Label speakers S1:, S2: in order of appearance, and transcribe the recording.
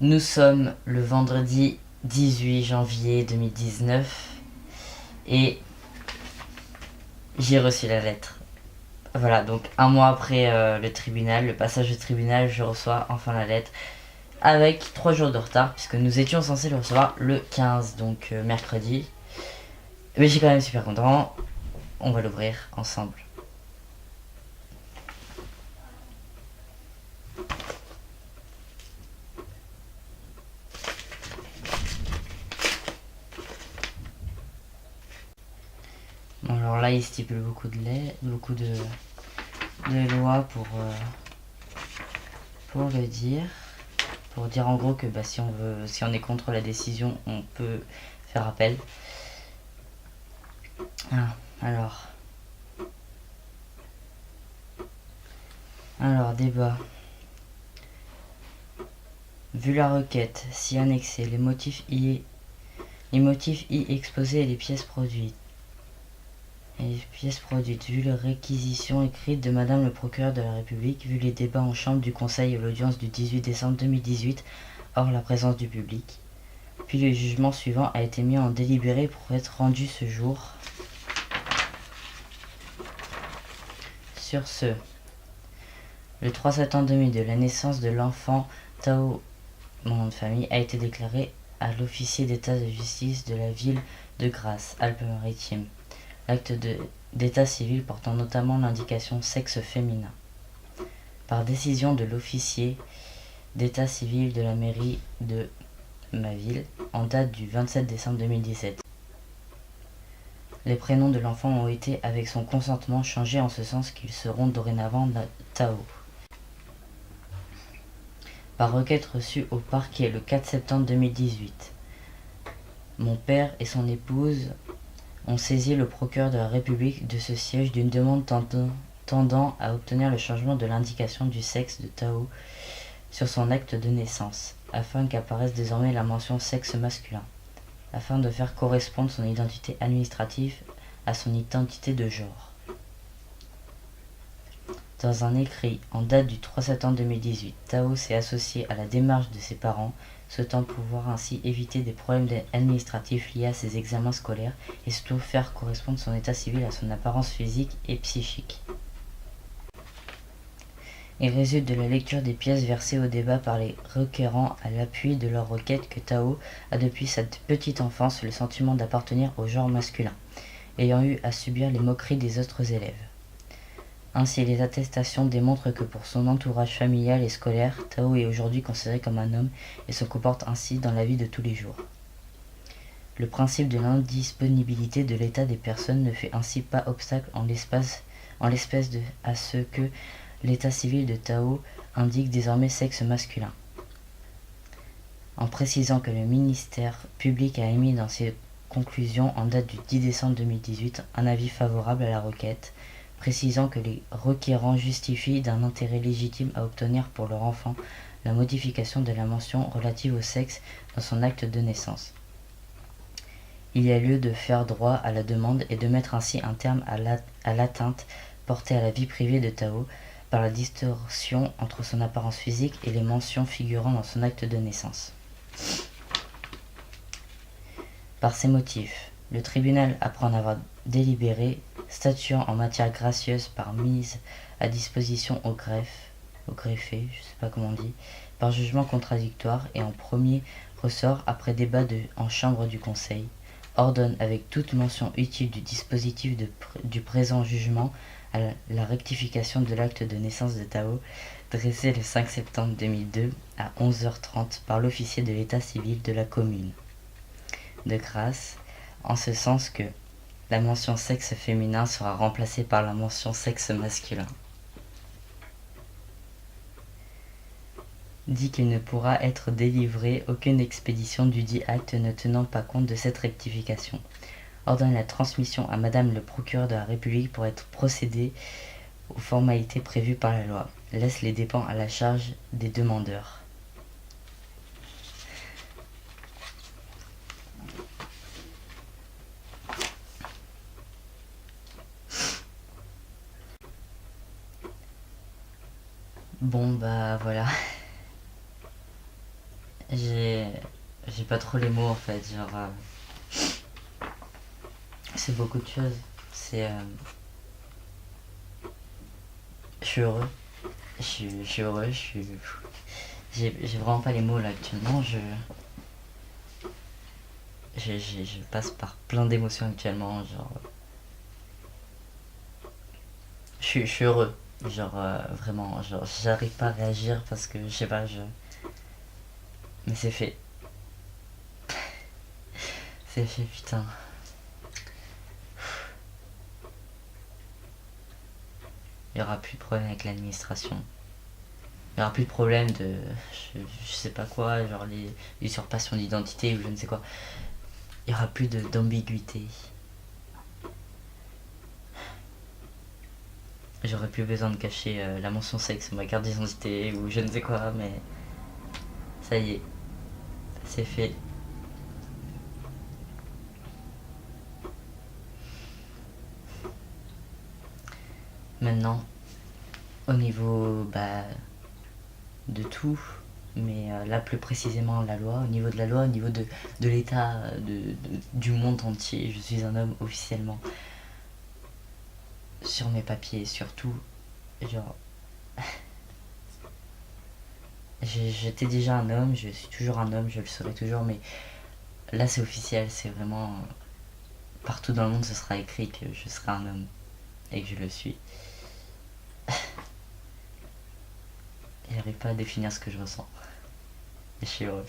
S1: Nous sommes le vendredi 18 janvier 2019 et j'ai reçu la lettre. Voilà, donc un mois après le passage au tribunal, je reçois enfin la lettre avec 3 jours de retard puisque nous étions censés le recevoir le 15, donc mercredi. Mais je suis quand même super content. On va l'ouvrir ensemble. Bon, alors là, il stipule beaucoup de lois pour le dire. Pour dire en gros que si on est contre la décision, on peut faire appel. Ah, alors débat. Vu la requête, si annexée, les motifs y exposés et les pièces produites. Vu les réquisitions écrites de Madame le procureur de la République, vu les débats en chambre du Conseil et l'audience du 18 décembre 2018, hors la présence du public. Puis le jugement suivant a été mis en délibéré pour être rendu ce jour. Sur ce, le 3 septembre 2002, la naissance de l'enfant Tao, mon nom de famille, a été déclarée à l'officier d'état de justice de la ville de Grasse, Alpes-Maritimes. L'acte d'état civil portant notamment l'indication sexe féminin. Par décision de l'officier d'état civil de la mairie de ma ville, en date du 27 décembre 2017. Les prénoms de l'enfant ont été, avec son consentement, changés en ce sens qu'ils seront dorénavant Tao. Par requête reçue au parquet le 4 septembre 2018. Mon père et son épouse ont saisi le procureur de la République de ce siège d'une demande tendant à obtenir le changement de l'indication du sexe de Tao sur son acte de naissance, afin qu'apparaisse désormais la mention sexe masculin, afin de faire correspondre son identité administrative à son identité de genre. Dans un écrit en date du 3 septembre 2018, Tao s'est associé à la démarche de ses parents, souhaitant pouvoir ainsi éviter des problèmes administratifs liés à ses examens scolaires et surtout faire correspondre son état civil à son apparence physique et psychique. Il résulte de la lecture des pièces versées au débat par les requérants à l'appui de leur requête que Tao a depuis sa petite enfance le sentiment d'appartenir au genre masculin, ayant eu à subir les moqueries des autres élèves. Ainsi, les attestations démontrent que pour son entourage familial et scolaire, Tao est aujourd'hui considéré comme un homme et se comporte ainsi dans la vie de tous les jours. Le principe de l'indisponibilité de l'état des personnes ne fait ainsi pas obstacle en l'espèce à ce que l'état civil de Tao indique désormais sexe masculin. En précisant que le ministère public a émis dans ses conclusions en date du 10 décembre 2018 un avis favorable à la requête, précisant que les requérants justifient d'un intérêt légitime à obtenir pour leur enfant la modification de la mention relative au sexe dans son acte de naissance. Il y a lieu de faire droit à la demande et de mettre ainsi un terme à l'atteinte portée à la vie privée de Tao par la distorsion entre son apparence physique et les mentions figurant dans son acte de naissance. Par ces motifs, le tribunal, après en avoir délibéré, statuant en matière gracieuse par mise à disposition au greffé, je sais pas comment on dit, par jugement contradictoire et en premier ressort après débat en chambre du conseil, ordonne avec toute mention utile du dispositif du présent jugement à la rectification de l'acte de naissance de Tao dressé le 5 septembre 2002 à 11h30 par l'officier de l'état civil de la commune de Grasse, en ce sens que la mention sexe féminin sera remplacée par la mention sexe masculin. Dit qu'il ne pourra être délivré aucune expédition du dit acte ne tenant pas compte de cette rectification. Ordonne la transmission à Madame le procureur de la République pour être procédé aux formalités prévues par la loi. Laisse les dépenses à la charge des demandeurs. Bon bah voilà. J'ai j'ai pas trop les mots en fait, genre c'est beaucoup de choses. C'est je suis heureux. Je suis heureux, j'ai vraiment pas les mots là actuellement. Je passe par plein d'émotions actuellement, genre je suis heureux. Genre vraiment, genre j'arrive pas à réagir parce que je sais pas, je mais c'est fait. C'est fait putain. Il y aura plus de problème avec l'administration. Il y aura plus de problème de je sais pas quoi, genre les usurpations d'identité ou je ne sais quoi. Il y aura plus d'ambiguïté. J'aurais plus besoin de cacher la mention sexe sur ma carte d'identité ou je ne sais quoi, mais ça y est, c'est fait. Maintenant, au niveau de tout, mais là plus précisément la loi, au niveau de la loi, au niveau de l'état du monde entier, je suis un homme officiellement. Sur mes papiers surtout, genre j'étais déjà un homme, je suis toujours un homme, je le serai toujours, mais là c'est officiel, c'est vraiment partout dans le monde ce sera écrit que je serai un homme et que je le suis. Et j'arrive pas à définir ce que je ressens. Et je suis heureux.